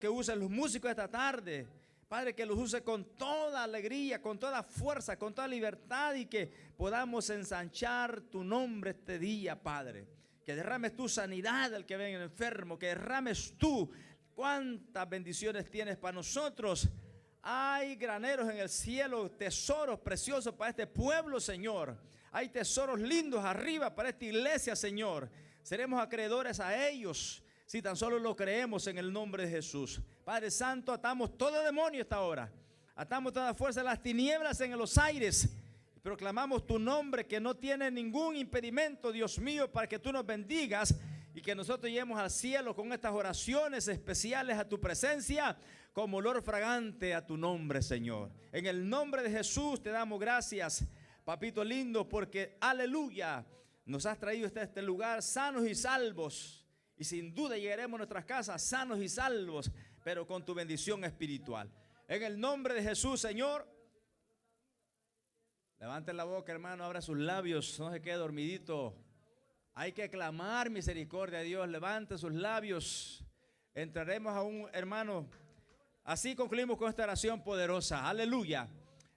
que uses los músicos esta tarde. Padre, que los use con toda alegría, con toda fuerza, con toda libertad y que podamos ensanchar tu nombre este día, Padre. Que derrames tu sanidad al que venga enfermo, que derrames tú. Cuántas bendiciones tienes para nosotros. Hay graneros en el cielo, tesoros preciosos para este pueblo, Señor. Hay tesoros lindos arriba para esta iglesia, Señor. Seremos acreedores a ellos si tan solo lo creemos en el nombre de Jesús. Padre Santo, atamos todo demonio esta hora. Atamos toda fuerza de las tinieblas en los aires. Proclamamos tu nombre que no tiene ningún impedimento, Dios mío, para que tú nos bendigas y que nosotros lleguemos al cielo con estas oraciones especiales a tu presencia como olor fragante a tu nombre, Señor. En el nombre de Jesús te damos gracias, papito lindo, porque aleluya, nos has traído hasta este lugar sanos y salvos. Y sin duda llegaremos a nuestras casas sanos y salvos, pero con tu bendición espiritual. En el nombre de Jesús, Señor. Levanten la boca, hermano, abra sus labios, no se quede dormidito. Hay que clamar misericordia a Dios. Levante sus labios. Entraremos a un hermano. Así concluimos con esta oración poderosa. Aleluya.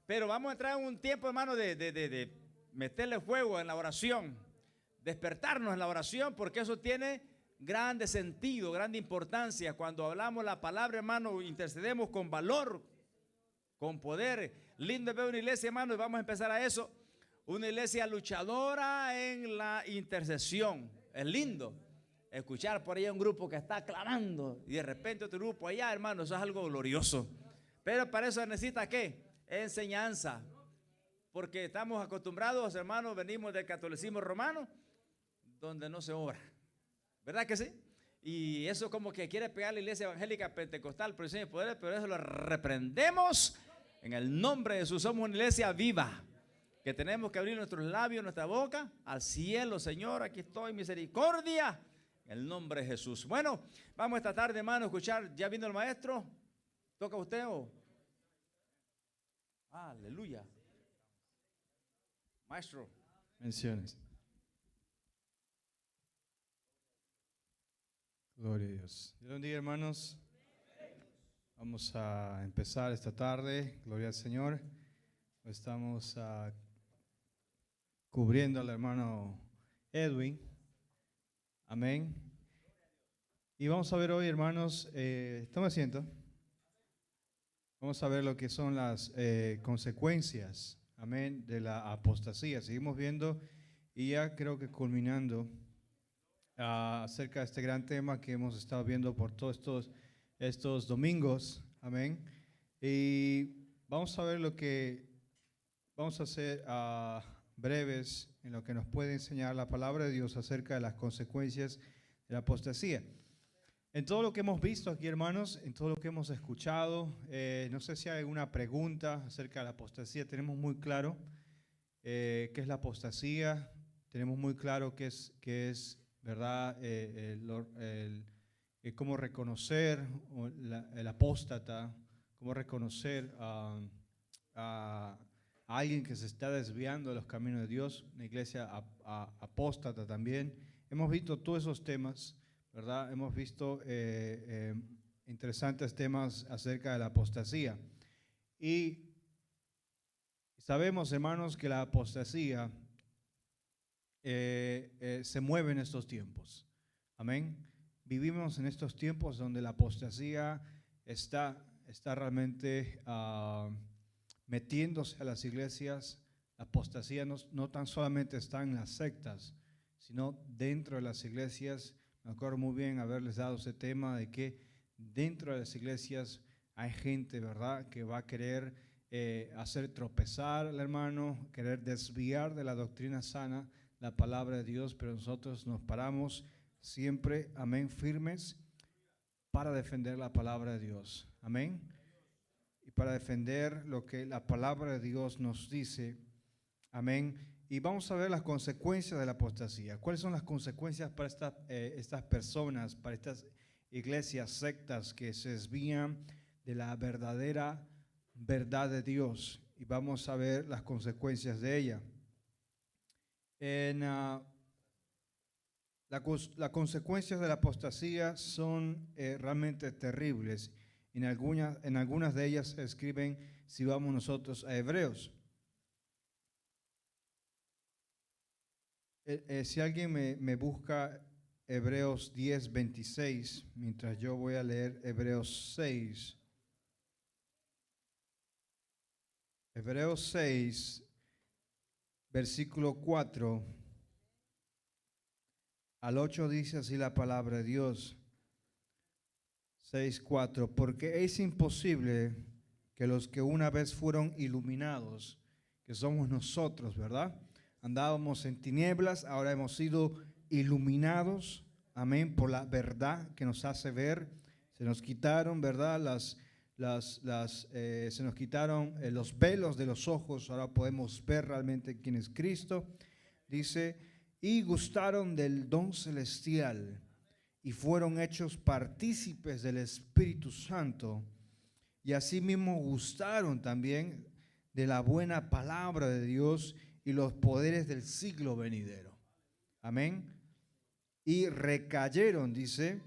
Pero vamos a entrar en un tiempo, hermano, de meterle fuego en la oración. Despertarnos en la oración, porque eso tiene grande sentido, grande importancia. Cuando hablamos la palabra, hermano, intercedemos con valor, con poder. Lindo ver una iglesia, hermano, y vamos a empezar a eso. Una iglesia luchadora en la intercesión. Es lindo escuchar por ahí un grupo que está clamando y de repente otro grupo allá, hermano, eso es algo glorioso. Pero para eso necesita ¿qué? Enseñanza. Porque estamos acostumbrados, hermanos, venimos del catolicismo romano, donde no se ora. ¿Verdad que sí? Y eso como que quiere pegar la iglesia evangélica pentecostal, pero eso lo reprendemos en el nombre de Jesús. Somos una iglesia viva, que tenemos que abrir nuestros labios, nuestra boca al cielo. Señor, aquí estoy, misericordia, en el nombre de Jesús. Bueno, vamos esta tarde, hermano, a escuchar. ¿Ya vino el maestro? ¿Toca usted o? Aleluya. Maestro. Menciones. Gloria a Dios. Dios bendiga, hermanos. Vamos a empezar esta tarde. Gloria al Señor. Estamos cubriendo al hermano Edwin. Amén. Y vamos a ver hoy, hermanos, toma asiento. Vamos a ver lo que son las consecuencias, amén, de la apostasía. Seguimos viendo y ya creo que culminando acerca de este gran tema que hemos estado viendo por todos estos domingos, amén. Y vamos a ver lo que vamos a hacer breves en lo que nos puede enseñar la palabra de Dios acerca de las consecuencias de la apostasía. En todo lo que hemos visto aquí, hermanos, en todo lo que hemos escuchado, no sé si hay alguna pregunta acerca de la apostasía. Tenemos muy claro qué es la apostasía, tenemos muy claro qué es ¿verdad? Cómo reconocer el apóstata, cómo reconocer a alguien que se está desviando de los caminos de Dios, una iglesia apóstata también. Hemos visto todos esos temas, ¿verdad? Hemos visto interesantes temas acerca de la apostasía. Y sabemos, hermanos, que la apostasía se mueve en estos tiempos. Amén. Vivimos en estos tiempos donde la apostasía está realmente metiéndose a las iglesias. La apostasía no tan solamente está en las sectas, sino dentro de las iglesias. Me acuerdo muy bien haberles dado ese tema de que dentro de las iglesias hay gente, ¿verdad?, que va a querer hacer tropezar al hermano, querer desviar de la doctrina sana, la palabra de Dios, pero nosotros nos paramos siempre, amén, firmes para defender la palabra de Dios, amén, y para defender lo que la palabra de Dios nos dice, amén. Y vamos a ver las consecuencias de la apostasía. ¿Cuáles son las consecuencias para estas personas, para estas iglesias, sectas que se desvían de la verdadera verdad de Dios? Y vamos a ver las consecuencias de ella. Las consecuencias de la apostasía son realmente terribles. En algunas de ellas se escriben, si vamos nosotros a Hebreos. Si alguien me busca Hebreos 10:26, mientras yo voy a leer Hebreos 6. Hebreos 6, versículo 4 al 8 dice así la palabra de Dios. 6:4, porque es imposible que los que una vez fueron iluminados, que somos nosotros, ¿verdad? Andábamos en tinieblas, ahora hemos sido iluminados, amén, por la verdad que nos hace ver. Se nos quitaron, ¿verdad? Se nos quitaron los velos de los ojos, ahora podemos ver realmente quién es Cristo. Dice, y gustaron del don celestial y fueron hechos partícipes del Espíritu Santo, y asimismo gustaron también de la buena palabra de Dios y los poderes del siglo venidero. Amén. Y recayeron, dice,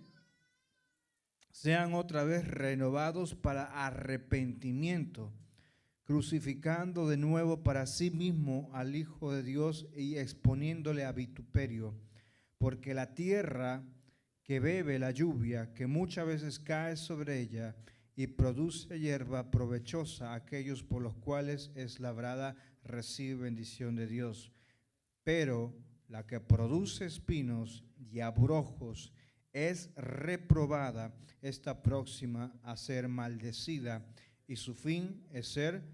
sean otra vez renovados para arrepentimiento, crucificando de nuevo para sí mismo al Hijo de Dios y exponiéndole a vituperio, porque la tierra que bebe la lluvia, que muchas veces cae sobre ella y produce hierba provechosa, aquellos por los cuales es labrada, recibe bendición de Dios. Pero la que produce espinos y abrojos es reprobada, está próxima a ser maldecida, y su fin es ser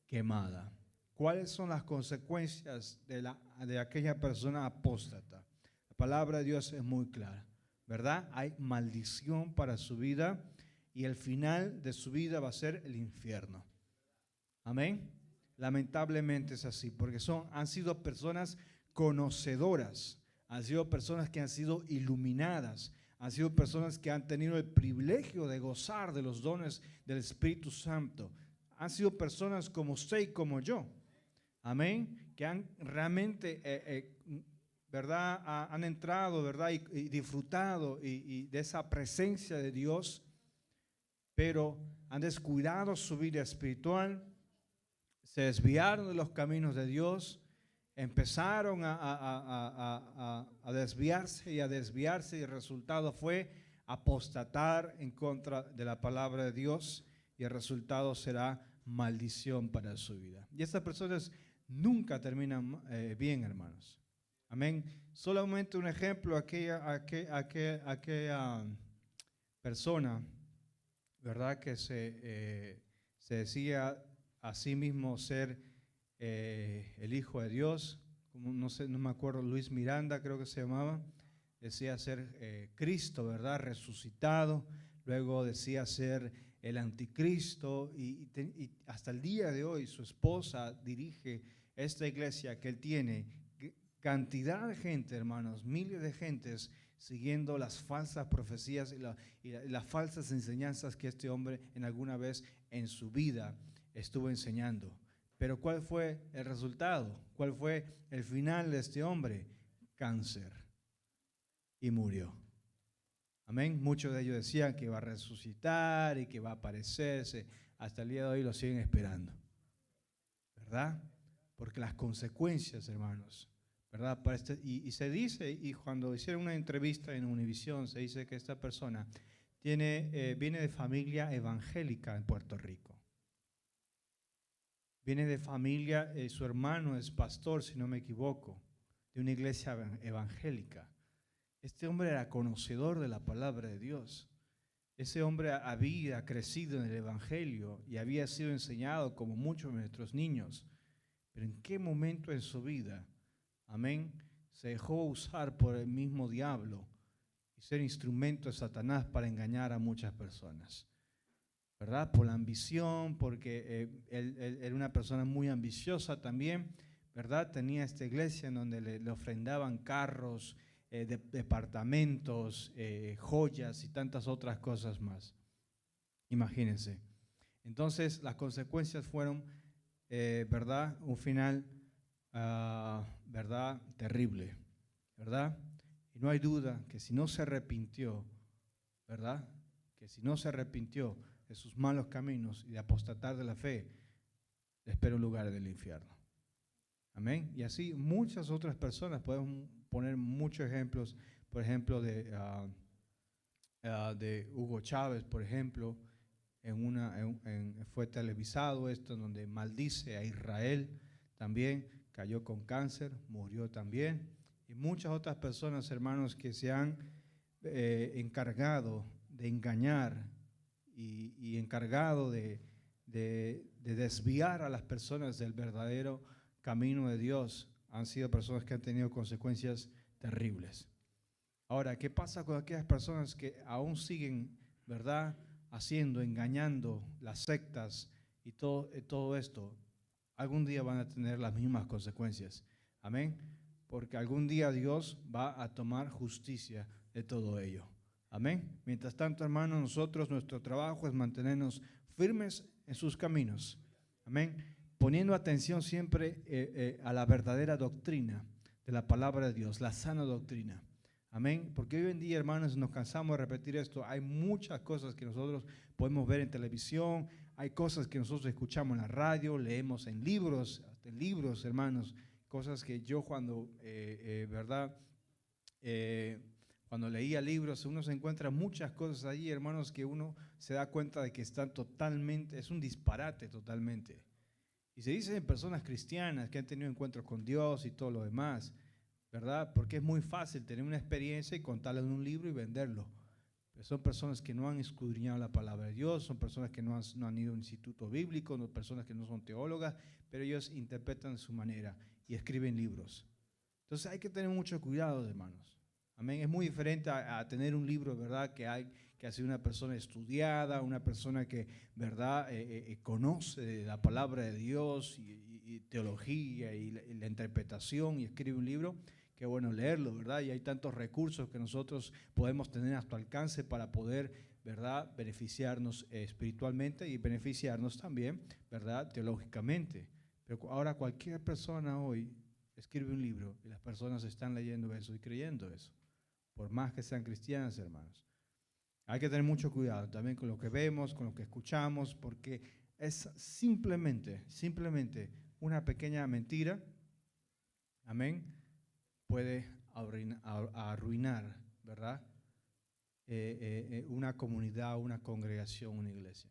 quemada. ¿Cuáles son las consecuencias de aquella persona apóstata? La palabra de Dios es muy clara, ¿verdad? Hay maldición para su vida y el final de su vida va a ser el infierno. Amén. Lamentablemente es así, porque han sido personas conocedoras, han sido personas que han sido iluminadas, han sido personas que han tenido el privilegio de gozar de los dones del Espíritu Santo. Han sido personas como usted y como yo, amén, que han realmente, ¿verdad? Han entrado, ¿verdad? Y disfrutado y de esa presencia de Dios, pero han descuidado su vida espiritual, se desviaron de los caminos de Dios, empezaron a desviarse y el resultado fue apostatar en contra de la palabra de Dios, y el resultado será maldición para su vida. Y estas personas nunca terminan bien, hermanos. Amén. Solamente un ejemplo, aquella persona, ¿verdad? Que se decía a sí mismo ser el Hijo de Dios, como no me acuerdo, Luis Miranda creo que se llamaba, decía ser Cristo, ¿verdad? Resucitado, luego decía ser el anticristo, y hasta el día de hoy su esposa dirige esta iglesia que él tiene, cantidad de gente, hermanos, miles de gentes siguiendo las falsas profecías y las falsas enseñanzas que este hombre en alguna vez en su vida estuvo enseñando. Pero ¿cuál fue el resultado? ¿Cuál fue el final de este hombre? Cáncer. Y murió. Amén. Muchos de ellos decían que iba a resucitar y que iba a aparecerse. Hasta el día de hoy lo siguen esperando. ¿Verdad? Porque las consecuencias, hermanos, ¿verdad? Y se dice, y cuando hicieron una entrevista en Univisión, se dice que esta persona viene de familia evangélica en Puerto Rico. Viene de familia, su hermano es pastor, si no me equivoco, de una iglesia evangélica. Este hombre era conocedor de la palabra de Dios. Ese hombre había crecido en el evangelio y había sido enseñado como muchos de nuestros niños. Pero ¿en qué momento en su vida, amén, se dejó usar por el mismo diablo y ser instrumento de Satanás para engañar a muchas personas? ¿Verdad? Por la ambición, porque él era una persona muy ambiciosa también, ¿verdad? Tenía esta iglesia en donde le ofrendaban carros, departamentos, joyas y tantas otras cosas más. Imagínense. Entonces las consecuencias fueron, ¿verdad? Un final, ¿verdad? Terrible, ¿verdad? Y Y no hay duda que si no se arrepintió, ¿verdad? Que si no se arrepintió de sus malos caminos y de apostatar de la fe, le espera un lugar en el infierno. Amén. Y así muchas otras personas, podemos poner muchos ejemplos, por ejemplo, de Hugo Chávez, por ejemplo, fue televisado esto, donde maldice a Israel también, cayó con cáncer, murió también. Y muchas otras personas, hermanos, que se han encargado de engañar y encargado de desviar a las personas del verdadero camino de Dios, han sido personas que han tenido consecuencias terribles. Ahora, ¿qué pasa con aquellas personas que aún siguen, verdad, engañando las sectas y todo esto? Algún día van a tener las mismas consecuencias. Amén. Porque algún día Dios va a tomar justicia de todo ello. Amén. Mientras tanto, hermanos, nuestro trabajo es mantenernos firmes en sus caminos. Amén. Poniendo atención siempre a la verdadera doctrina de la palabra de Dios, la sana doctrina. Amén. Porque hoy en día, hermanos, nos cansamos de repetir esto. Hay muchas cosas que nosotros podemos ver en televisión, hay cosas que nosotros escuchamos en la radio, leemos en libros, hermanos, cosas que yo cuando leía libros, uno se encuentra muchas cosas allí, hermanos, que uno se da cuenta de que están totalmente, es un disparate totalmente. Y se dice en personas cristianas que han tenido encuentros con Dios y todo lo demás, ¿verdad? Porque es muy fácil tener una experiencia y contarla en un libro y venderlo. Pero son personas que no han escudriñado la palabra de Dios, son personas que no han ido a un instituto bíblico, no, personas que no son teólogas, pero ellos interpretan de su manera y escriben libros. Entonces hay que tener mucho cuidado, hermanos. Amén. Es muy diferente a tener un libro, ¿verdad? Que ha sido una persona estudiada, una persona que, ¿verdad? Conoce la palabra de Dios y teología y la interpretación y escribe un libro. Qué bueno leerlo, ¿verdad? Y hay tantos recursos que nosotros podemos tener a nuestro alcance para poder, ¿verdad? Beneficiarnos espiritualmente y beneficiarnos también, ¿verdad? Teológicamente. Pero ahora cualquier persona hoy escribe un libro y las personas están leyendo eso y creyendo eso. Por más que sean cristianas, hermanos. Hay que tener mucho cuidado también con lo que vemos, con lo que escuchamos, porque es simplemente una pequeña mentira, amén, puede arruinar, ¿verdad? Una comunidad, una congregación, una iglesia.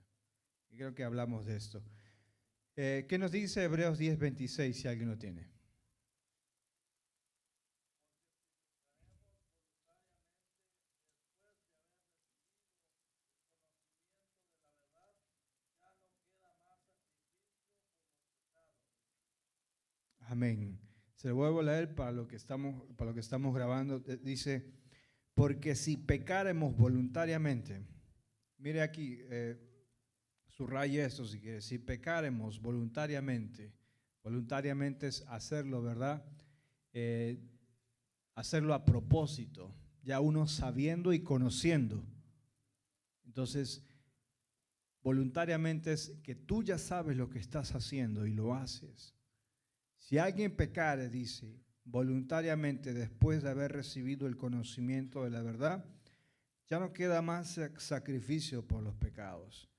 Y creo que hablamos de esto. ¿Qué nos dice Hebreos 10:26 si alguien lo tiene? Amén. Se lo vuelvo a leer para lo que estamos grabando. Dice, porque si pecáremos voluntariamente, mire aquí, subraye esto si quiere, si pecáremos voluntariamente es hacerlo, ¿verdad? Hacerlo a propósito, ya uno sabiendo y conociendo. Entonces, voluntariamente es que tú ya sabes lo que estás haciendo y lo haces. Si alguien pecare, dice, voluntariamente después de haber recibido el conocimiento de la verdad, ya no queda más sacrificio por los pecados,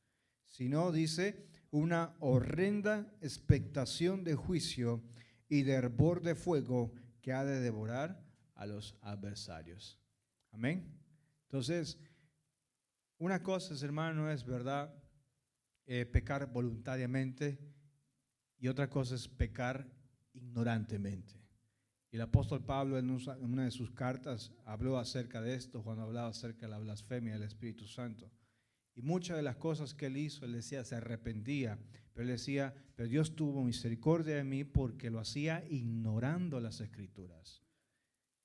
sino, dice, una horrenda expectación de juicio y de hervor de fuego que ha de devorar a los adversarios. Amén. Entonces, una cosa, hermano, es verdad, pecar voluntariamente, y otra cosa es pecar ignorantemente. Y el apóstol Pablo en una de sus cartas habló acerca de esto cuando hablaba acerca de la blasfemia del Espíritu Santo. Y muchas de las cosas que él hizo, él decía, se arrepentía, pero él decía, pero Dios tuvo misericordia de mí porque lo hacía ignorando las Escrituras,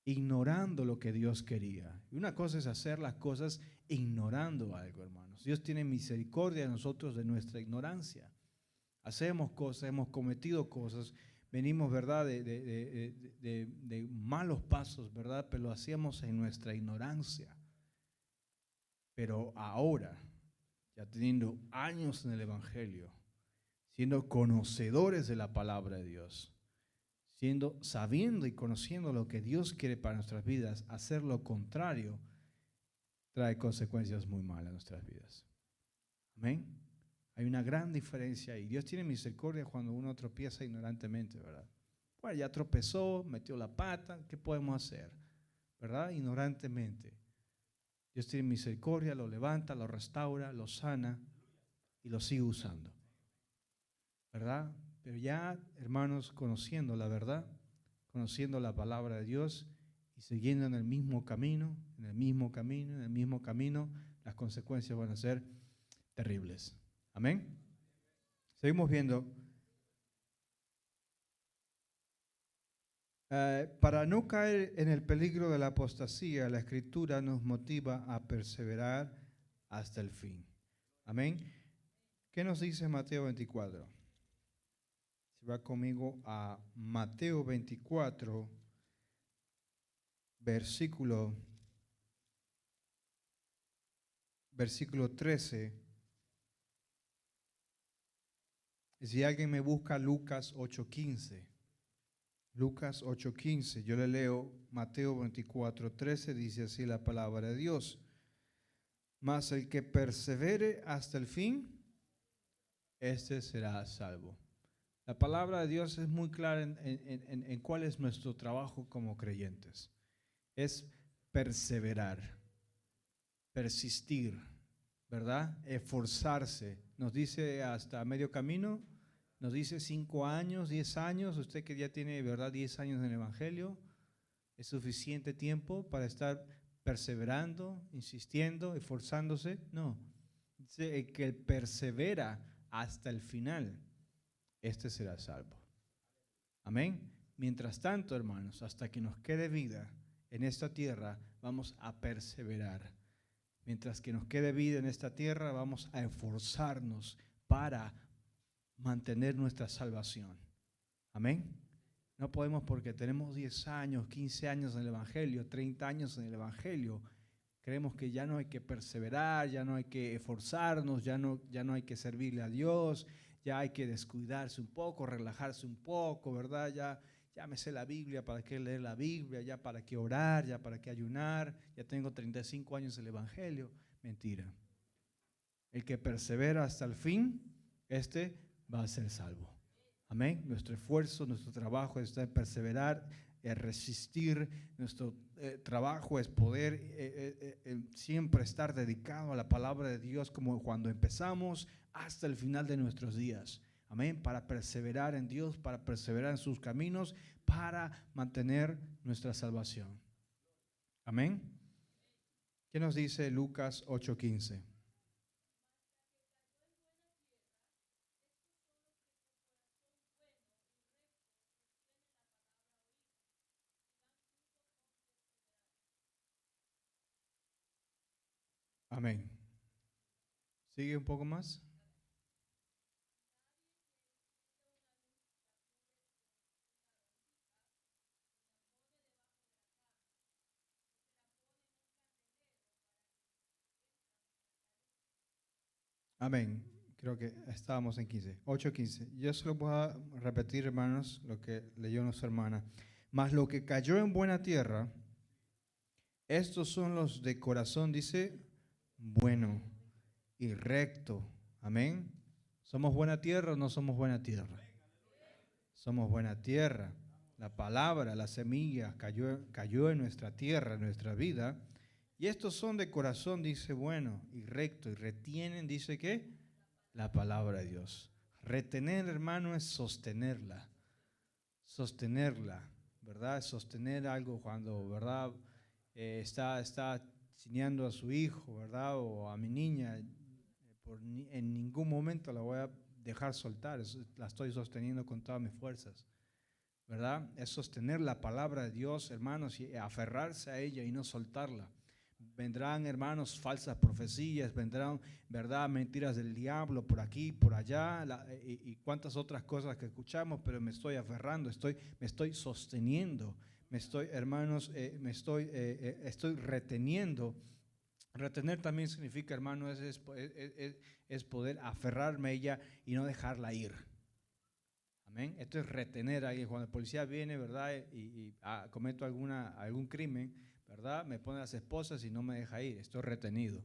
ignorando lo que Dios quería. Y una cosa es hacer las cosas ignorando algo, hermanos. Dios tiene misericordia de nosotros de nuestra ignorancia. Hacemos cosas, hemos cometido cosas, venimos, ¿verdad?, de malos pasos, ¿verdad?, pero lo hacíamos en nuestra ignorancia. Pero ahora, ya teniendo años en el Evangelio, siendo conocedores de la palabra de Dios, sabiendo y conociendo lo que Dios quiere para nuestras vidas, hacer lo contrario trae consecuencias muy malas a nuestras vidas. Amén. Hay una gran diferencia y Dios tiene misericordia cuando uno tropieza ignorantemente, ¿verdad? Bueno, ya tropezó, metió la pata, ¿qué podemos hacer? ¿Verdad? Ignorantemente. Dios tiene misericordia, lo levanta, lo restaura, lo sana y lo sigue usando. ¿Verdad? Pero ya, hermanos, conociendo la verdad, conociendo la palabra de Dios y siguiendo en el mismo camino, las consecuencias van a ser terribles. Amén. Seguimos viendo. Para no caer en el peligro de la apostasía, la Escritura nos motiva a perseverar hasta el fin. Amén. ¿Qué nos dice Mateo 24? Si va conmigo a Mateo 24, versículo 13. Si alguien me busca Lucas 8:15. Lucas 8:15, yo le leo Mateo 24:13, dice así la palabra de Dios. Mas el que persevere hasta el fin, este será salvo. La palabra de Dios es muy clara en cuál es nuestro trabajo como creyentes. Es perseverar, persistir, ¿verdad? Esforzarse. Nos dice hasta medio camino. Nos dice 5 años, 10 años, usted que ya tiene, ¿verdad?, 10 años en el Evangelio, ¿es suficiente tiempo para estar perseverando, insistiendo, esforzándose? No. Dice, el que persevera hasta el final, este será salvo. Amén. Mientras tanto, hermanos, hasta que nos quede vida en esta tierra, vamos a perseverar. Mientras que nos quede vida en esta tierra, vamos a esforzarnos para mantener nuestra salvación. Amén. No podemos, porque tenemos 10 años, 15 años en el Evangelio, 30 años en el Evangelio, creemos que ya no hay que perseverar, ya no hay que esforzarnos, ya no hay que servirle a Dios, ya hay que descuidarse un poco, relajarse un poco, ¿verdad? Ya me sé la Biblia, ¿para qué leer la Biblia? Ya para qué orar, ya para qué ayunar, ya tengo 35 años en el Evangelio. Mentira. El que persevera hasta el fin, va a ser salvo. Amén. Nuestro esfuerzo, nuestro trabajo es perseverar, es resistir. Nuestro trabajo es poder siempre estar dedicado a la palabra de Dios, como cuando empezamos hasta el final de nuestros días. Amén. Para perseverar en Dios, para perseverar en sus caminos, para mantener nuestra salvación. Amén. ¿Qué nos dice Lucas 8:15? Amén. Sigue un poco más. Amén. Creo que estábamos en 15. 8:15. Yo se lo voy a repetir, hermanos, lo que leyó nuestra hermana. Mas lo que cayó en buena tierra, estos son los de corazón, dice, bueno y recto. Amén. ¿Somos buena tierra o no somos buena tierra? Somos buena tierra. La palabra, la semilla cayó en nuestra tierra, en nuestra vida. Y estos son de corazón, dice, bueno y recto. Y retienen, dice, ¿qué? La palabra de Dios. Retener, hermano, es sostenerla. Sostenerla, ¿verdad? Sostener algo cuando, ¿verdad? Está enseñando a su hijo, ¿verdad? O a mi niña. En ningún momento la voy a dejar soltar. La estoy sosteniendo con todas mis fuerzas, ¿verdad? Es sostener la palabra de Dios, hermanos, y aferrarse a ella y no soltarla. Vendrán, hermanos, falsas profecías, vendrán, ¿verdad?, mentiras del diablo por aquí, por allá, y cuantas otras cosas que escuchamos, pero me estoy aferrando, me estoy sosteniendo, hermanos, estoy reteniendo. Retener también significa, hermanos, es poder aferrarme a ella y no dejarla ir. Amén. Esto es retener a alguien. Cuando el policía viene, ¿verdad? Cometo algún crimen, ¿verdad? Me pone las esposas y no me deja ir. Estoy retenido.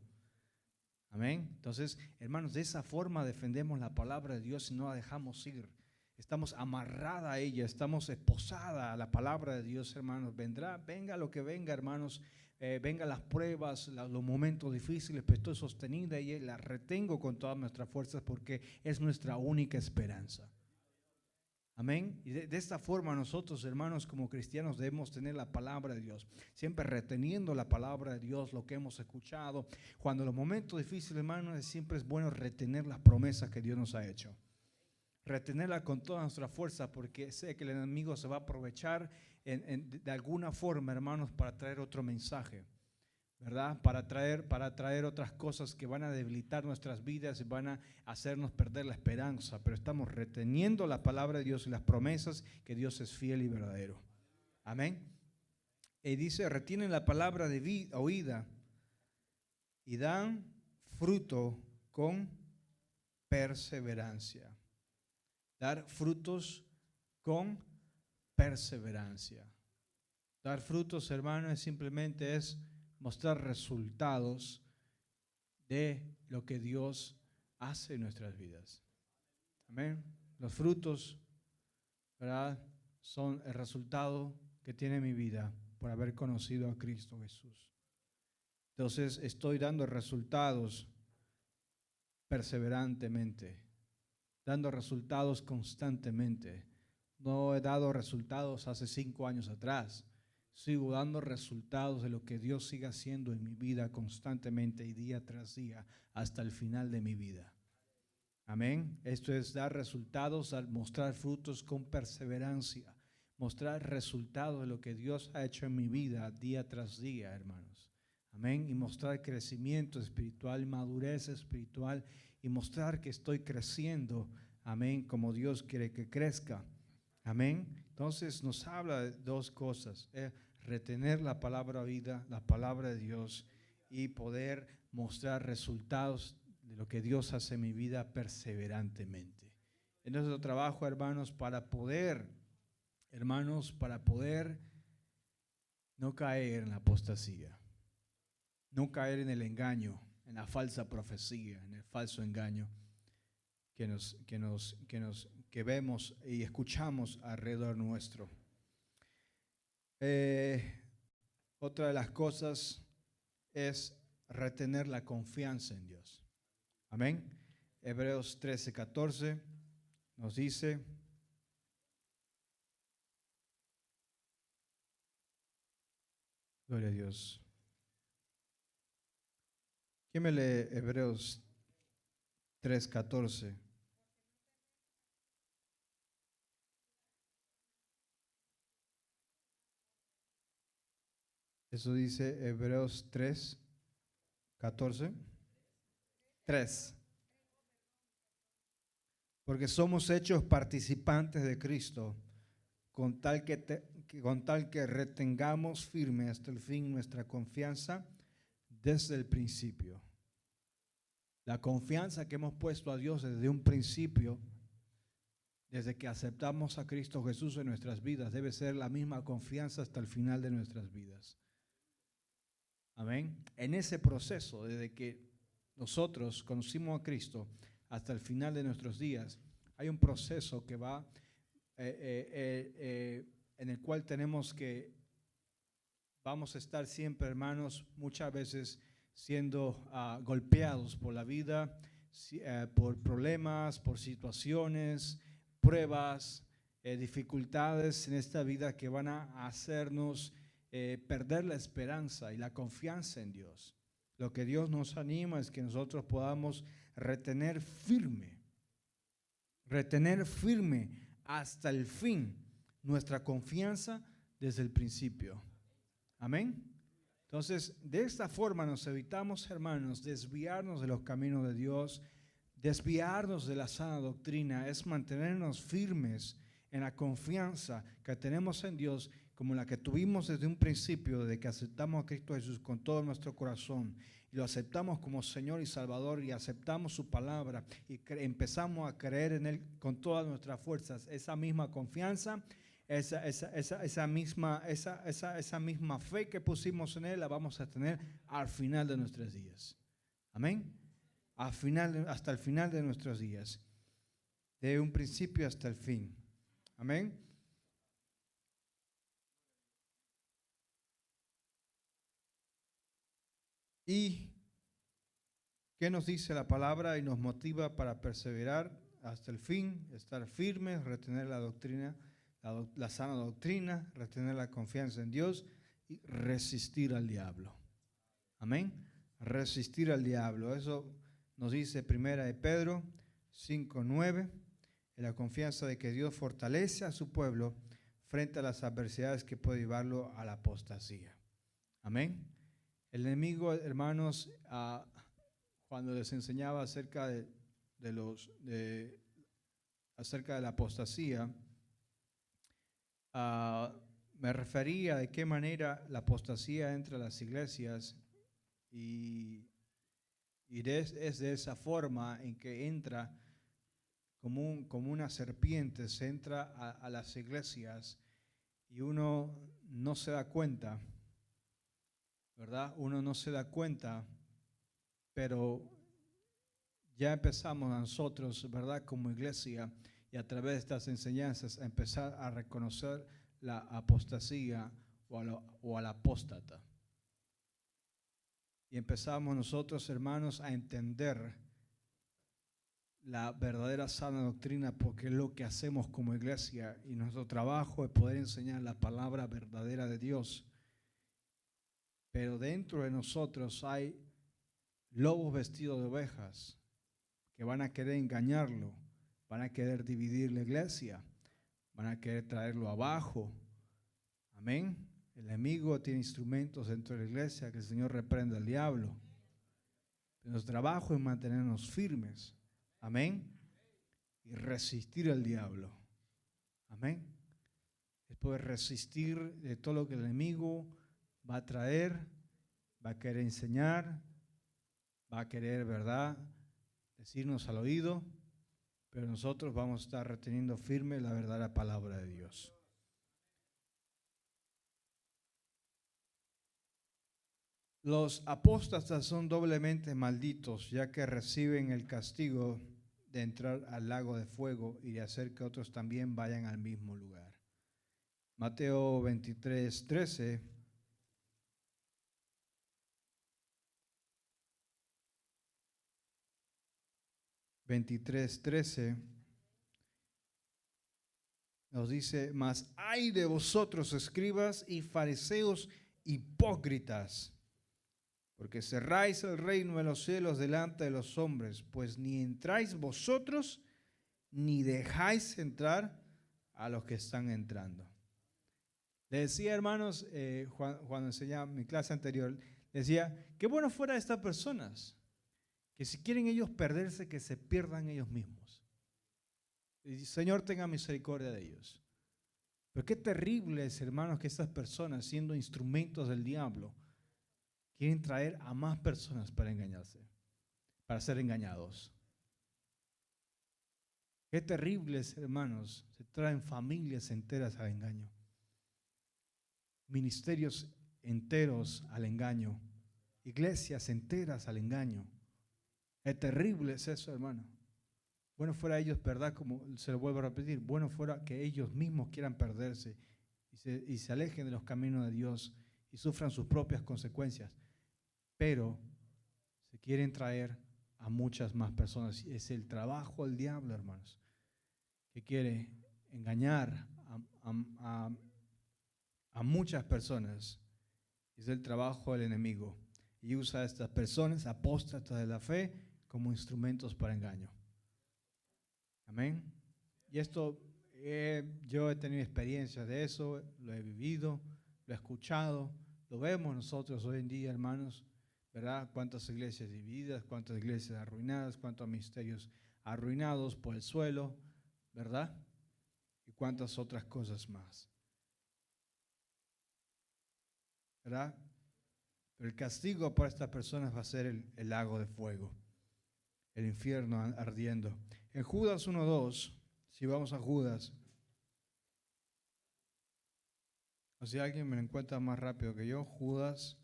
Amén. Entonces, hermanos, de esa forma defendemos la palabra de Dios y no la dejamos ir. Estamos amarrada a ella, estamos esposada a la palabra de Dios, hermanos. Venga lo que venga, hermanos. Vengan las pruebas, los momentos difíciles, pero estoy sostenida y la retengo con todas nuestras fuerzas porque es nuestra única esperanza. Amén. Y de esta forma nosotros, hermanos, como cristianos debemos tener la palabra de Dios, siempre reteniendo la palabra de Dios, lo que hemos escuchado. Cuando los momentos difíciles, hermanos, siempre es bueno retener las promesas que Dios nos ha hecho. Retenerla con toda nuestra fuerza, porque sé que el enemigo se va a aprovechar de alguna forma, hermanos, para traer otro mensaje, ¿verdad? Para traer otras cosas que van a debilitar nuestras vidas y van a hacernos perder la esperanza. Pero estamos reteniendo la palabra de Dios y las promesas que Dios es fiel y verdadero. Amén. Y dice, retienen la palabra oída y dan fruto con perseverancia. Dar frutos con perseverancia. Dar frutos, hermanos, simplemente es mostrar resultados de lo que Dios hace en nuestras vidas. Amén. Los frutos, ¿verdad?, son el resultado que tiene mi vida por haber conocido a Cristo Jesús. Entonces estoy dando resultados perseverantemente, dando resultados constantemente. No he dado resultados hace 5 años atrás. Sigo dando resultados de lo que Dios sigue haciendo en mi vida constantemente y día tras día hasta el final de mi vida. Amén. Esto es dar resultados, mostrar frutos con perseverancia, mostrar resultados de lo que Dios ha hecho en mi vida día tras día, hermanos. Amén. Y mostrar crecimiento espiritual, madurez espiritual y mostrar que estoy creciendo. Amén. Como Dios quiere que crezca. Amén. Entonces nos habla de 2 cosas. Retener la palabra oída, la palabra de Dios y poder mostrar resultados de lo que Dios hace en mi vida perseverantemente. En nuestro trabajo, hermanos, para poder no caer en la apostasía, no caer en el engaño, en la falsa profecía, en el falso engaño que vemos y escuchamos alrededor nuestro. Otra de las cosas es retener la confianza en Dios. Amén. Hebreos 13:14 nos dice: gloria a Dios. ¿Quién me lee Hebreos 3:14? Eso dice Hebreos 3:14. 3. Porque somos hechos participantes de Cristo, con tal que retengamos firme hasta el fin nuestra confianza desde el principio. La confianza que hemos puesto a Dios desde un principio, desde que aceptamos a Cristo Jesús en nuestras vidas, debe ser la misma confianza hasta el final de nuestras vidas. Amén. En ese proceso, desde que nosotros conocimos a Cristo hasta el final de nuestros días, hay un proceso que va en el cual vamos a estar siempre, hermanos, muchas veces siendo golpeados por la vida, por problemas, por situaciones, pruebas, dificultades en esta vida que van a hacernos perder la esperanza y la confianza en Dios. Lo que Dios nos anima es que nosotros podamos retener firme hasta el fin nuestra confianza desde el principio. Amén. Entonces, de esta forma nos evitamos, hermanos, desviarnos de los caminos de Dios, desviarnos de la sana doctrina, es mantenernos firmes en la confianza que tenemos en Dios como la que tuvimos desde un principio, de que aceptamos a Cristo Jesús con todo nuestro corazón y lo aceptamos como Señor y Salvador y aceptamos su palabra y empezamos a creer en Él con todas nuestras fuerzas, esa misma confianza, esa misma fe que pusimos en Él la vamos a tener al final de nuestros días. Amén. Hasta el final de nuestros días, de un principio hasta el fin. Amén. ¿Y qué nos dice la palabra y nos motiva para perseverar hasta el fin, estar firmes, retener la doctrina, la sana doctrina, retener la confianza en Dios y resistir al diablo? Amén. Resistir al diablo. Eso nos dice Primera de Pedro 5:9, en la confianza de que Dios fortalece a su pueblo frente a las adversidades que puede llevarlo a la apostasía. Amén. El enemigo, hermanos, cuando les enseñaba acerca acerca de la apostasía, me refería de qué manera la apostasía entra a las iglesias y es de esa forma en que entra como una serpiente, se entra a las iglesias y uno no se da cuenta, ¿verdad? Uno no se da cuenta, pero ya empezamos nosotros, ¿verdad? Como iglesia y a través de estas enseñanzas a empezar a reconocer la apostasía o al apóstata. Y empezamos nosotros, hermanos, a entender la verdadera sana doctrina, porque es lo que hacemos como iglesia y nuestro trabajo es poder enseñar la palabra verdadera de Dios. Pero dentro de nosotros hay lobos vestidos de ovejas que van a querer engañarlo, van a querer dividir la iglesia, van a querer traerlo abajo. Amén. El enemigo tiene instrumentos dentro de la iglesia, que el Señor reprenda al diablo. Pero nuestro trabajo es mantenernos firmes. Amén. Y resistir al diablo. Amén. Es poder resistir de todo lo que el enemigo va a traer, va a querer enseñar, va a querer, ¿verdad?, decirnos al oído, pero nosotros vamos a estar reteniendo firme la verdadera palabra de Dios. Los apóstatas son doblemente malditos, ya que reciben el castigo de entrar al lago de fuego y de hacer que otros también vayan al mismo lugar. Mateo 23:13. Nos dice: mas ay de vosotros, escribas y fariseos hipócritas, porque cerráis el reino de los cielos delante de los hombres, pues ni entráis vosotros, ni dejáis entrar a los que están entrando. Le decía, hermanos, cuando enseñaba mi clase anterior, decía, qué bueno fuera estas personas, que si quieren ellos perderse, que se pierdan ellos mismos. Y Señor, tenga misericordia de ellos. Pero qué terrible es, hermanos, que estas personas, siendo instrumentos del diablo, quieren traer a más personas para engañarse, para ser engañados. Qué terribles, hermanos, se traen familias enteras al engaño, ministerios enteros al engaño, iglesias enteras al engaño. Qué terrible es eso, hermano. Bueno fuera ellos, ¿verdad? Como se lo vuelvo a repetir, bueno fuera que ellos mismos quieran perderse y se alejen de los caminos de Dios y sufran sus propias consecuencias. Pero se quieren traer a muchas más personas. Es el trabajo del diablo, hermanos, que quiere engañar a muchas personas. Es el trabajo del enemigo y usa a estas personas apóstatas de la fe como instrumentos para engaño. Amén. Y esto, yo he tenido experiencias de eso, lo he vivido, lo he escuchado, lo vemos nosotros hoy en día, hermanos, ¿verdad? Cuántas iglesias divididas, cuántas iglesias arruinadas, cuántos ministerios arruinados por el suelo, ¿verdad? Y cuántas otras cosas más. ¿verdad? Pero el castigo para estas personas va a ser el lago de fuego, el infierno ardiendo. En Judas 1:2, si vamos a Judas, o si alguien me lo encuentra más rápido que yo, Judas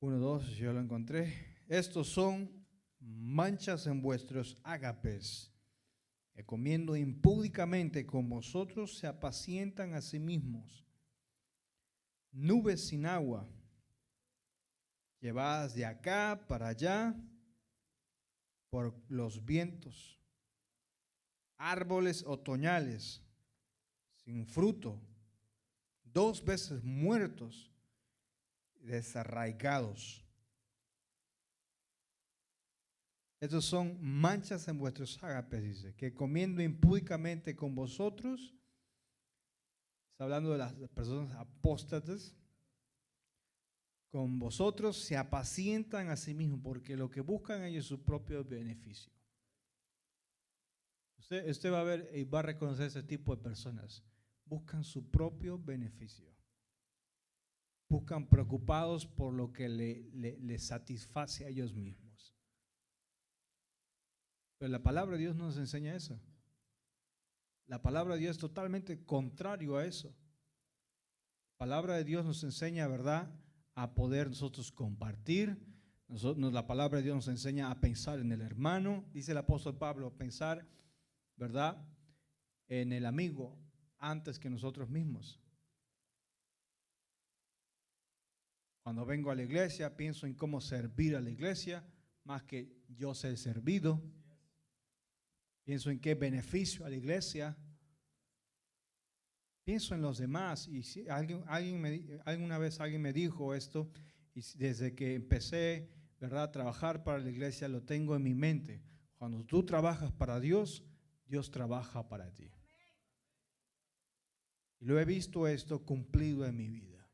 1:2, si yo lo encontré. Estos son manchas en vuestros ágapes, que comiendo impúdicamente con vosotros se apacientan a sí mismos. Nubes sin agua, llevadas de acá para allá por los vientos. Árboles otoñales sin fruto, 2 veces muertos, desarraigados. Estos son manchas en vuestros ágapes, dice, que comiendo impúdicamente con vosotros, está hablando de las personas apóstatas, con vosotros se apacientan a sí mismos, porque lo que buscan ellos es su propio beneficio. Usted va a ver y va a reconocer ese tipo de personas. Buscan su propio beneficio. Buscan preocupados por lo que le satisface a ellos mismos. Pero la palabra de Dios no nos enseña eso. La palabra de Dios es totalmente contrario a eso. La palabra de Dios nos enseña, ¿verdad?, a poder nosotros compartir. La palabra de Dios nos enseña a pensar en el hermano. Dice el apóstol Pablo, pensar, ¿verdad?, en el amigo antes que nosotros mismos. Cuando vengo a la iglesia, pienso en cómo servir a la iglesia, más que yo ser servido. Pienso en qué beneficio a la iglesia. Pienso en los demás. Y si alguna vez alguien me dijo esto, y desde que empecé, ¿verdad?, a trabajar para la iglesia, lo tengo en mi mente. Cuando tú trabajas para Dios, Dios trabaja para ti. Y lo he visto esto cumplido en mi vida.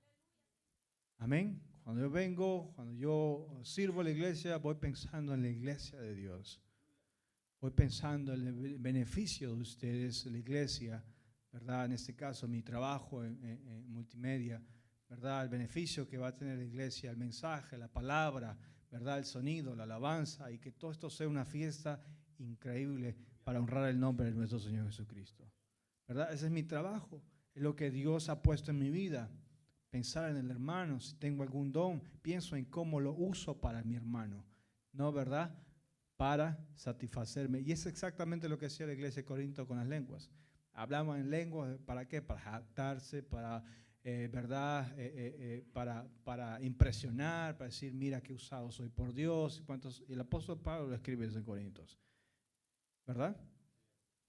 Amén. Cuando yo vengo, cuando yo sirvo a la iglesia, voy pensando en la iglesia de Dios. Voy pensando en el beneficio de ustedes, la iglesia, ¿verdad? En este caso, mi trabajo en multimedia, ¿verdad? El beneficio que va a tener la iglesia, el mensaje, la palabra, ¿verdad? El sonido, la alabanza, y que todo esto sea una fiesta increíble para honrar el nombre de nuestro Señor Jesucristo, ¿verdad? Ese es mi trabajo, es lo que Dios ha puesto en mi vida. Pensar en el hermano, si tengo algún don, pienso en cómo lo uso para mi hermano, ¿no, verdad?, para satisfacerme. Y es exactamente lo que hacía la iglesia de Corinto con las lenguas. Hablaban en lenguas, ¿para qué? Para jactarse, para, ¿verdad?, para impresionar, para decir, mira qué usado soy por Dios. Y el apóstol Pablo lo escribe en Corintios, ¿verdad?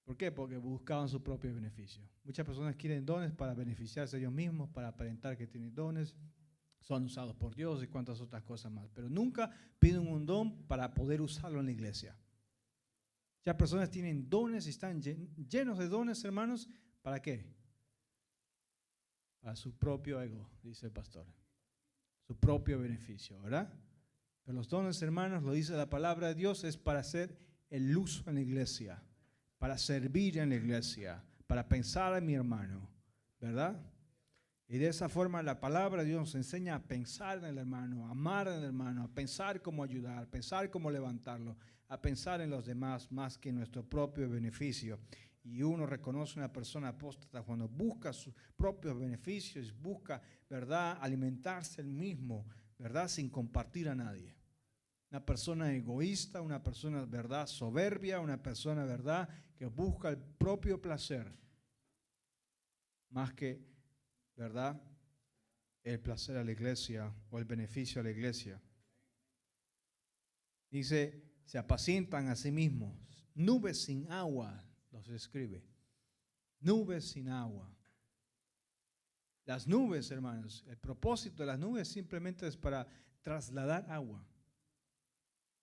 ¿Por qué? Porque buscaban su propio beneficio. Muchas personas quieren dones para beneficiarse ellos mismos, para aparentar que tienen dones, son usados por Dios y cuantas otras cosas más, pero nunca piden un don para poder usarlo en la iglesia. Ya personas tienen dones y están llenos de dones, hermanos, ¿para qué? Para su propio ego, dice el pastor, su propio beneficio, ¿verdad? Pero los dones, hermanos, lo dice la palabra de Dios, es para hacer el uso en la iglesia, para servir en la iglesia, para pensar en mi hermano, ¿verdad? Y de esa forma la palabra de Dios nos enseña a pensar en el hermano, a amar en el hermano, a pensar cómo ayudar, a pensar cómo levantarlo, a pensar en los demás más que en nuestro propio beneficio. Y uno reconoce una persona apóstata cuando busca sus propios beneficios, busca, ¿verdad?, alimentarse él mismo, ¿verdad?, sin compartir a nadie. Una persona egoísta, una persona, ¿verdad?, soberbia, una persona, ¿verdad?, que busca el propio placer más que, ¿verdad?, el placer a la iglesia o el beneficio a la iglesia. Dice, se apacientan a sí mismos. Nubes sin agua, los escribe. Nubes sin agua. Las nubes, hermanos, el propósito de las nubes simplemente es para trasladar agua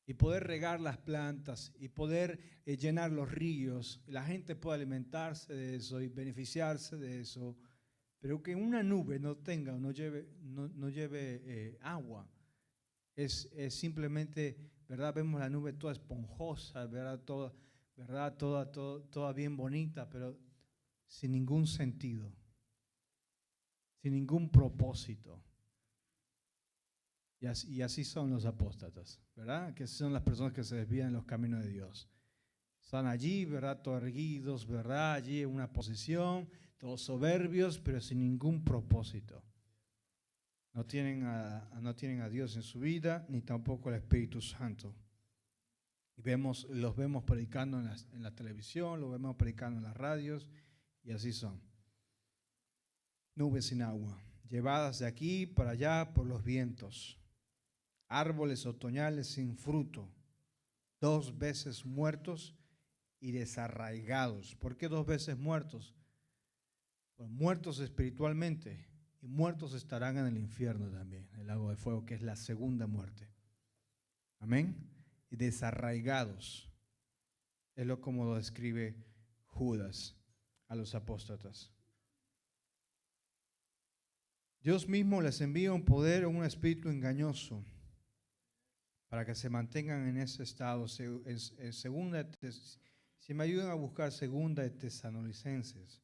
y poder regar las plantas y poder llenar los ríos. Y la gente puede alimentarse de eso y beneficiarse de eso. Pero que una nube no tenga o no lleve agua es simplemente, ¿verdad? Vemos la nube toda esponjosa, ¿verdad? Toda bien bonita, pero sin ningún sentido. sin ningún propósito. Y así son los apóstatas, ¿verdad? Que son las personas que se desvían en los caminos de Dios. Están allí, ¿verdad? Todos erguidos, ¿verdad? Allí en una posición, todos soberbios, pero sin ningún propósito. No tienen a Dios en su vida, ni tampoco al Espíritu Santo. Y los vemos predicando en la televisión, los vemos predicando en las radios, y así son. Nubes sin agua, llevadas de aquí para allá por los vientos. Árboles otoñales sin fruto, 2 veces muertos y desarraigados. ¿Por qué 2 veces muertos? Pues muertos espiritualmente, y muertos estarán en el infierno también, el lago de fuego, que es la segunda muerte. Amén. Y desarraigados, es como lo describe Judas a los apóstatas. Dios mismo les envía un poder o un espíritu engañoso para que se mantengan en ese estado. Si me ayudan a buscar segunda de Tesalonicenses.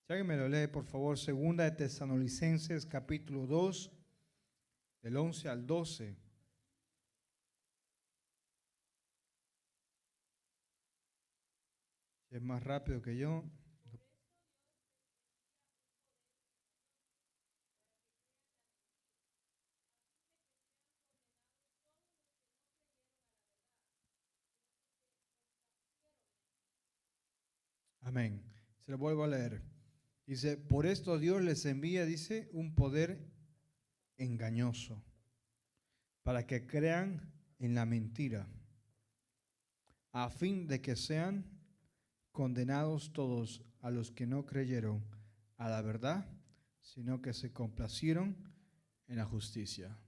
Si alguien me lo lee, por favor, segunda de Tesalonicenses, capítulo 2, del 11 al 12. Si es más rápido que yo. Amén. Se lo vuelvo a leer. Dice, por esto Dios les envía, dice, un poder engañoso, para que crean en la mentira, a fin de que sean condenados todos a los que no creyeron a la verdad, sino que se complacieron en la justicia.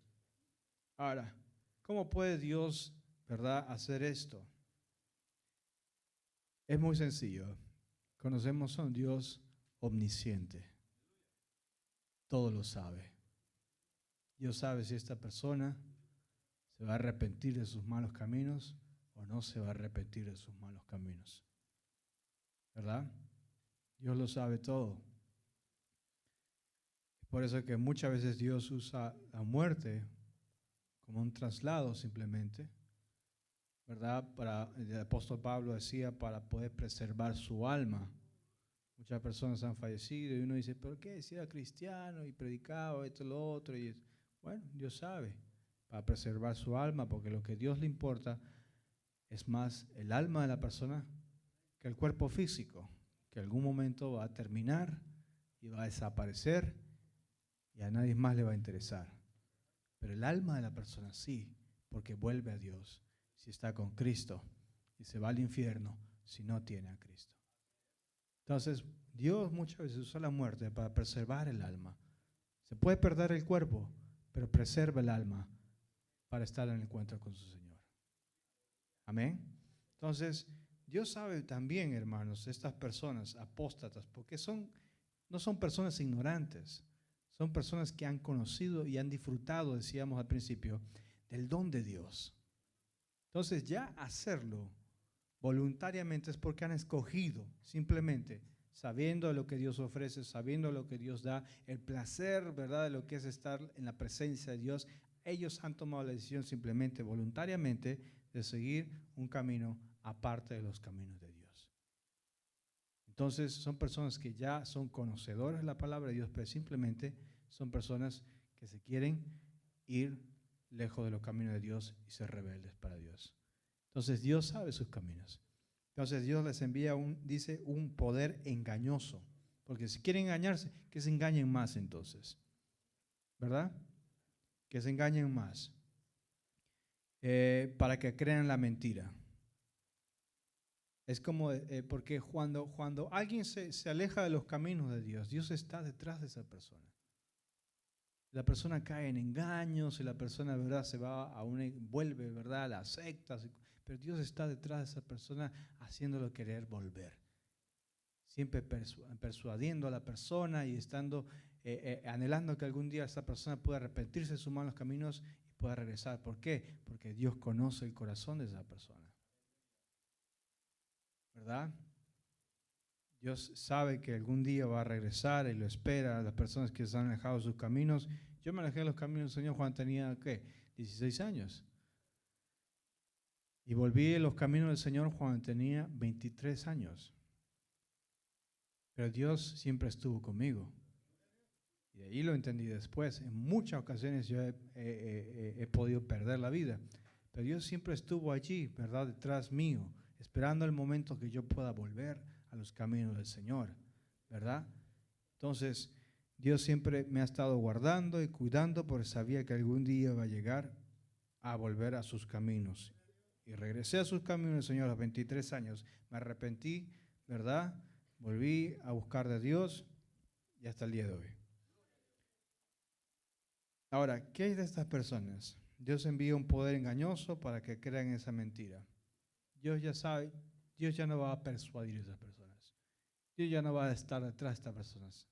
Ahora, ¿cómo puede Dios, verdad, hacer esto? Es muy sencillo. Conocemos a un Dios omnisciente. Todo lo sabe. Dios sabe si esta persona se va a arrepentir de sus malos caminos o no se va a arrepentir de sus malos caminos. ¿Verdad? Dios lo sabe todo. Por eso es que muchas veces Dios usa la muerte como un traslado simplemente, ¿verdad? El apóstol Pablo decía, para poder preservar su alma. Muchas personas han fallecido y uno dice, ¿pero qué? Si era cristiano y predicaba esto, lo otro. Y bueno, Dios sabe, para preservar su alma, porque lo que a Dios le importa es más el alma de la persona que el cuerpo físico, que en algún momento va a terminar y va a desaparecer y a nadie más le va a interesar. Pero el alma de la persona sí, porque vuelve a Dios si está con Cristo y se va al infierno si no tiene a Cristo. Entonces, Dios muchas veces usa la muerte para preservar el alma. Se puede perder el cuerpo, pero preserva el alma para estar en el encuentro con su Señor. Amén. Entonces, Dios sabe también, hermanos, estas personas apóstatas, porque no son personas ignorantes, son personas que han conocido y han disfrutado, decíamos al principio, del don de Dios. Entonces, ya hacerlo voluntariamente es porque han escogido, simplemente, sabiendo lo que Dios ofrece, sabiendo lo que Dios da, el placer, ¿verdad?, de lo que es estar en la presencia de Dios. Ellos han tomado la decisión simplemente, voluntariamente, de seguir un camino aparte de los caminos de Dios. Entonces, son personas que ya son conocedores de la palabra de Dios, pero simplemente son personas que se quieren ir lejos de los caminos de Dios y ser rebeldes para Dios. Entonces, Dios sabe sus caminos. Entonces, Dios les envía un poder engañoso. Porque si quieren engañarse, que se engañen más entonces. ¿Verdad? Que se engañen más. Para que crean la mentira. Es como, porque cuando alguien se aleja de los caminos de Dios, Dios está detrás de esa persona. La persona cae en engaños, y la persona, ¿verdad?, vuelve, ¿verdad?, a las sectas, pero Dios está detrás de esa persona haciéndolo querer volver. Siempre persuadiendo a la persona y anhelando que algún día esa persona pueda arrepentirse de sus malos caminos y pueda regresar. ¿Por qué? Porque Dios conoce el corazón de esa persona. ¿Verdad? Dios sabe que algún día va a regresar y lo espera a las personas que se han alejado de sus caminos. Yo me alejé de los caminos del Señor cuando tenía, ¿qué? 16 años. Y volví a los caminos del Señor cuando tenía 23 años. Pero Dios siempre estuvo conmigo. Y de ahí lo entendí después. En muchas ocasiones yo he podido perder la vida. Pero Dios siempre estuvo allí, ¿verdad? Detrás mío, esperando el momento que yo pueda volver a los caminos del Señor, ¿verdad? Entonces, Dios siempre me ha estado guardando y cuidando porque sabía que algún día iba a llegar a volver a sus caminos. Y regresé a sus caminos del Señor a los 23 años. Me arrepentí, ¿verdad? Volví a buscar de Dios y hasta el día de hoy. Ahora, ¿qué hay de estas personas? Dios envía un poder engañoso para que crean esa mentira. Dios ya sabe, Dios ya no va a persuadir a esas personas. Dios ya no va a estar detrás de estas personas.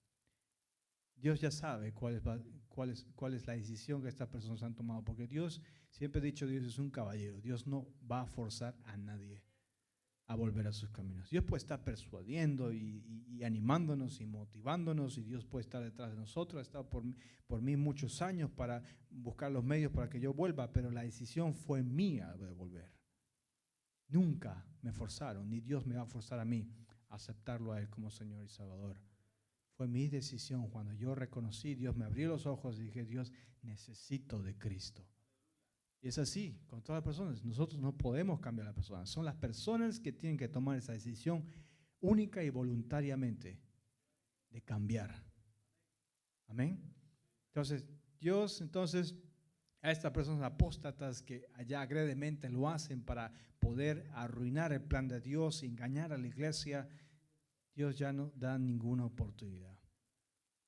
Dios ya sabe cuál es la decisión que estas personas han tomado, porque Dios, siempre he dicho, Dios es un caballero. Dios no va a forzar a nadie a volver a sus caminos. Dios puede estar persuadiendo y animándonos y motivándonos, y Dios puede estar detrás de nosotros. Ha estado por mí muchos años para buscar los medios para que yo vuelva, pero la decisión fue mía de volver. Nunca me forzaron, ni Dios me va a forzar a mí a aceptarlo a Él como Señor y Salvador. Fue mi decisión. Cuando yo reconocí, Dios me abrió los ojos y dije, Dios, necesito de Cristo. Y es así con todas las personas. Nosotros no podemos cambiar a las personas. Son las personas que tienen que tomar esa decisión única y voluntariamente de cambiar. Amén. Entonces, Dios, a estas personas apóstatas que allá agredemente lo hacen para poder arruinar el plan de Dios, engañar a la iglesia, Dios ya no da ninguna oportunidad.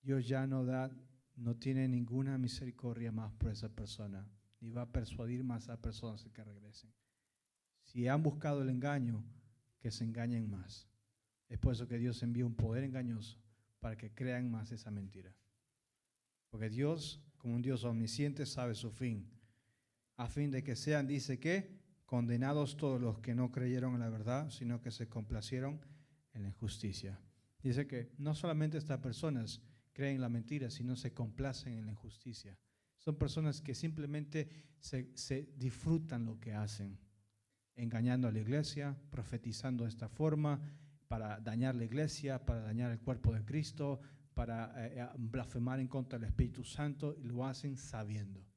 Dios ya no tiene ninguna misericordia más por esa persona, ni va a persuadir más a personas que regresen. Si han buscado el engaño, que se engañen más. Es por eso que Dios envía un poder engañoso para que crean más esa mentira. Porque Dios, como un Dios omnisciente, sabe su fin. A fin de que sean, dice que, condenados todos los que no creyeron en la verdad, sino que se complacieron en la injusticia. Dice que no solamente estas personas creen la mentira, sino se complacen en la injusticia. Son personas que simplemente se disfrutan lo que hacen, engañando a la iglesia, profetizando de esta forma, para dañar la iglesia, para dañar el cuerpo de Cristo, para blasfemar en contra del Espíritu Santo, y lo hacen sabiendo.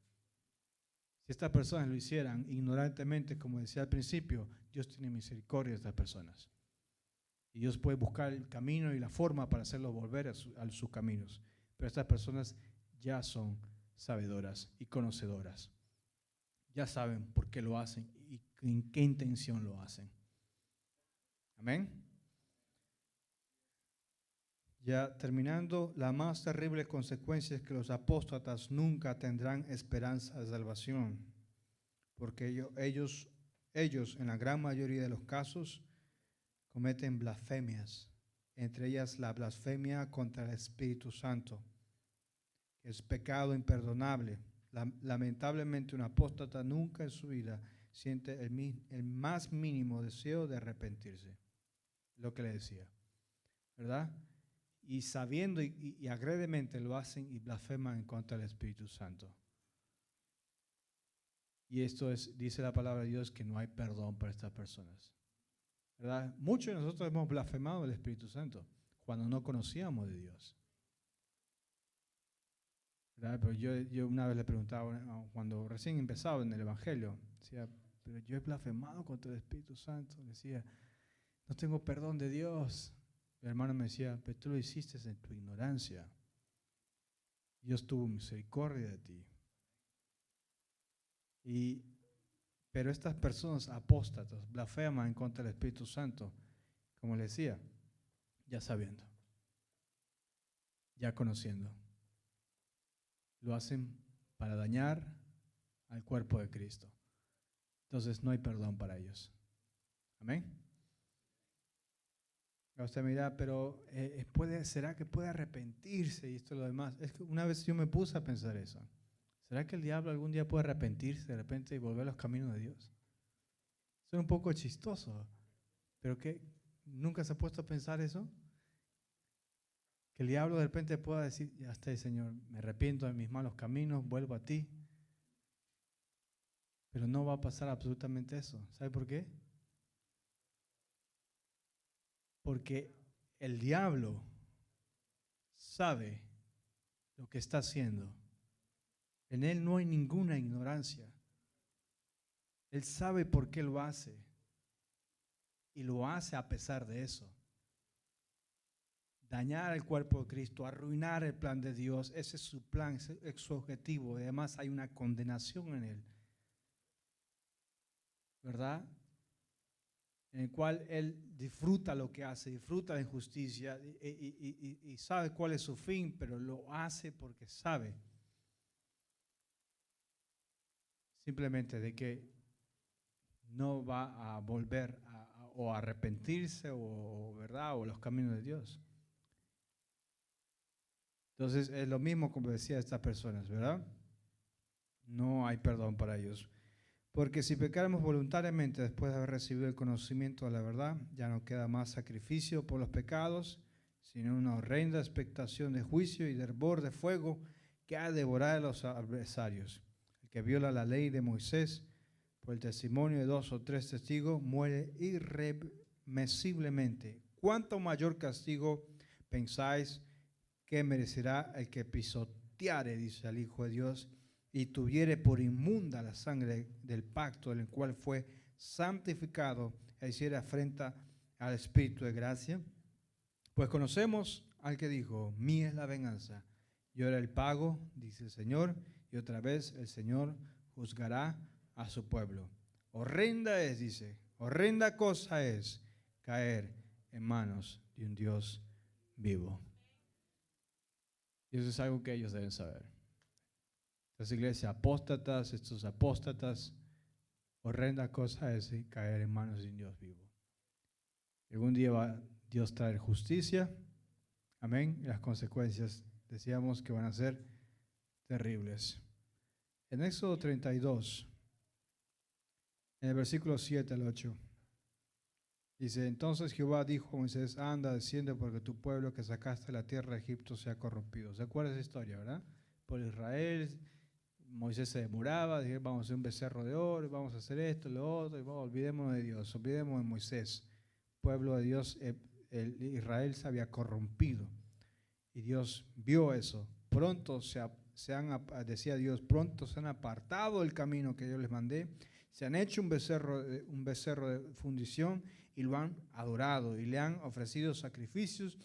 Si estas personas lo hicieran ignorantemente, como decía al principio, Dios tiene misericordia de estas personas. Y Dios puede buscar el camino y la forma para hacerlos volver a sus caminos. Pero estas personas ya son sabedoras y conocedoras. Ya saben por qué lo hacen y en qué intención lo hacen. Amén. Ya terminando, la más terrible consecuencia es que los apóstatas nunca tendrán esperanza de salvación, porque ellos en la gran mayoría de los casos cometen blasfemias, entre ellas la blasfemia contra el Espíritu Santo, que es pecado imperdonable. Lamentablemente un apóstata nunca en su vida siente el más mínimo deseo de arrepentirse, lo que le decía, ¿verdad? Y sabiendo y agredemente lo hacen y blasfeman en contra del Espíritu Santo. Y esto dice la palabra de Dios, que no hay perdón para estas personas, ¿verdad? Muchos de nosotros hemos blasfemado el Espíritu Santo cuando no conocíamos de Dios, ¿verdad? Pero yo una vez le preguntaba, cuando recién empezaba en el Evangelio, decía, pero yo he blasfemado contra el Espíritu Santo. Decía, no tengo perdón de Dios. El hermano me decía, pero tú lo hiciste en tu ignorancia. Dios tuvo misericordia de ti. Pero estas personas apóstatas blasfeman en contra del Espíritu Santo, como les decía, ya sabiendo, ya conociendo. Lo hacen para dañar al cuerpo de Cristo. Entonces no hay perdón para ellos. Amén. Usted me dirá, pero ¿será que puede arrepentirse y esto y lo demás? Es que una vez yo me puse a pensar eso. ¿Será que el diablo algún día puede arrepentirse de repente y volver a los caminos de Dios? Es un poco chistoso, pero ¿qué? ¿Nunca se ha puesto a pensar eso? Que el diablo de repente pueda decir, ya está, Señor, me arrepiento de mis malos caminos, vuelvo a ti. Pero no va a pasar absolutamente eso. ¿Sabe por qué? Porque el diablo sabe lo que está haciendo. En él no hay ninguna ignorancia. Él sabe por qué lo hace. Y lo hace a pesar de eso. Dañar el cuerpo de Cristo, arruinar el plan de Dios, ese es su plan, ese es su objetivo. Y además hay una condenación en él, ¿verdad? En el cual él disfruta lo que hace, disfruta la injusticia y sabe cuál es su fin, pero lo hace porque sabe simplemente de que no va a volver o a arrepentirse o ¿verdad? O los caminos de Dios. Entonces es lo mismo como decía estas personas, ¿verdad? No hay perdón para ellos. Porque si pecáramos voluntariamente después de haber recibido el conocimiento de la verdad, ya no queda más sacrificio por los pecados, sino una horrenda expectación de juicio y de hervor de fuego que ha de devorar a los adversarios. El que viola la ley de Moisés por el testimonio de 2 o 3 testigos muere irremisiblemente. ¿Cuánto mayor castigo pensáis que merecerá el que pisoteare, dice el Hijo de Dios, y tuviere por inmunda la sangre del pacto en el cual fue santificado e hiciera afrenta al Espíritu de gracia? Pues conocemos al que dijo, mía es la venganza, yo era el pago, dice el Señor, y otra vez el Señor juzgará a su pueblo. Horrenda es, dice, horrenda cosa es caer en manos de un Dios vivo. Y eso es algo que ellos deben saber. Las iglesias apóstatas, estos apóstatas, horrenda cosa es caer en manos de un Dios vivo. Algún día va Dios a traer justicia, amén, y las consecuencias decíamos que van a ser terribles. En Éxodo 32, en el versículo 7 al 8, dice, entonces Jehová dijo a Moisés, anda, desciende porque tu pueblo que sacaste de la tierra de Egipto se ha corrompido. ¿Se acuerda esa historia, verdad? Por Israel, Moisés se demoraba, dije, vamos a hacer un becerro de oro, vamos a hacer esto, lo otro, y olvidémonos de Dios, olvidémonos de Moisés. El pueblo de Dios, Israel se había corrompido. Y Dios vio eso. Pronto decía Dios, pronto se han apartado del camino que yo les mandé, se han hecho un becerro de fundición y lo han adorado y le han ofrecido sacrificios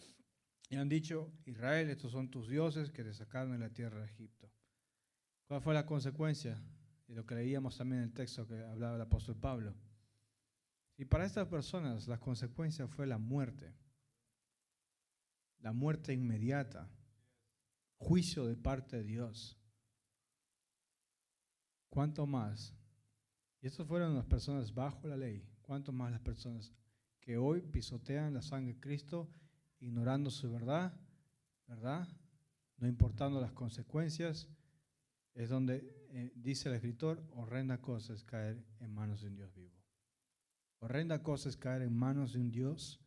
y han dicho, Israel, estos son tus dioses que te sacaron de la tierra de Egipto. ¿Cuál fue la consecuencia? Y lo que leíamos también en el texto que hablaba el apóstol Pablo. Y para estas personas la consecuencia fue la muerte inmediata, juicio de parte de Dios. ¿Cuánto más? Y estos fueron las personas bajo la ley. ¿Cuánto más las personas que hoy pisotean la sangre de Cristo, ignorando su verdad, no importando las consecuencias? Es donde dice el escritor, horrenda cosa es caer en manos de un Dios vivo. Horrenda cosa es caer en manos de un Dios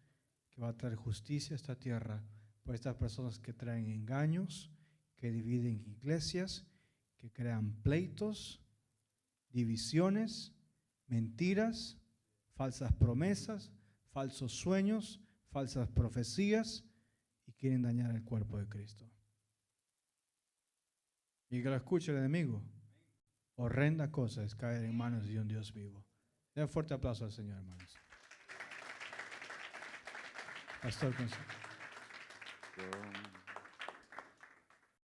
que va a traer justicia a esta tierra por estas personas que traen engaños, que dividen iglesias, que crean pleitos, divisiones, mentiras, falsas promesas, falsos sueños, falsas profecías y quieren dañar el cuerpo de Cristo. Y que lo escuche el enemigo. Horrenda cosa es caer en manos de un Dios vivo. Den un fuerte aplauso al Señor, hermanos. Pastor Consuelo.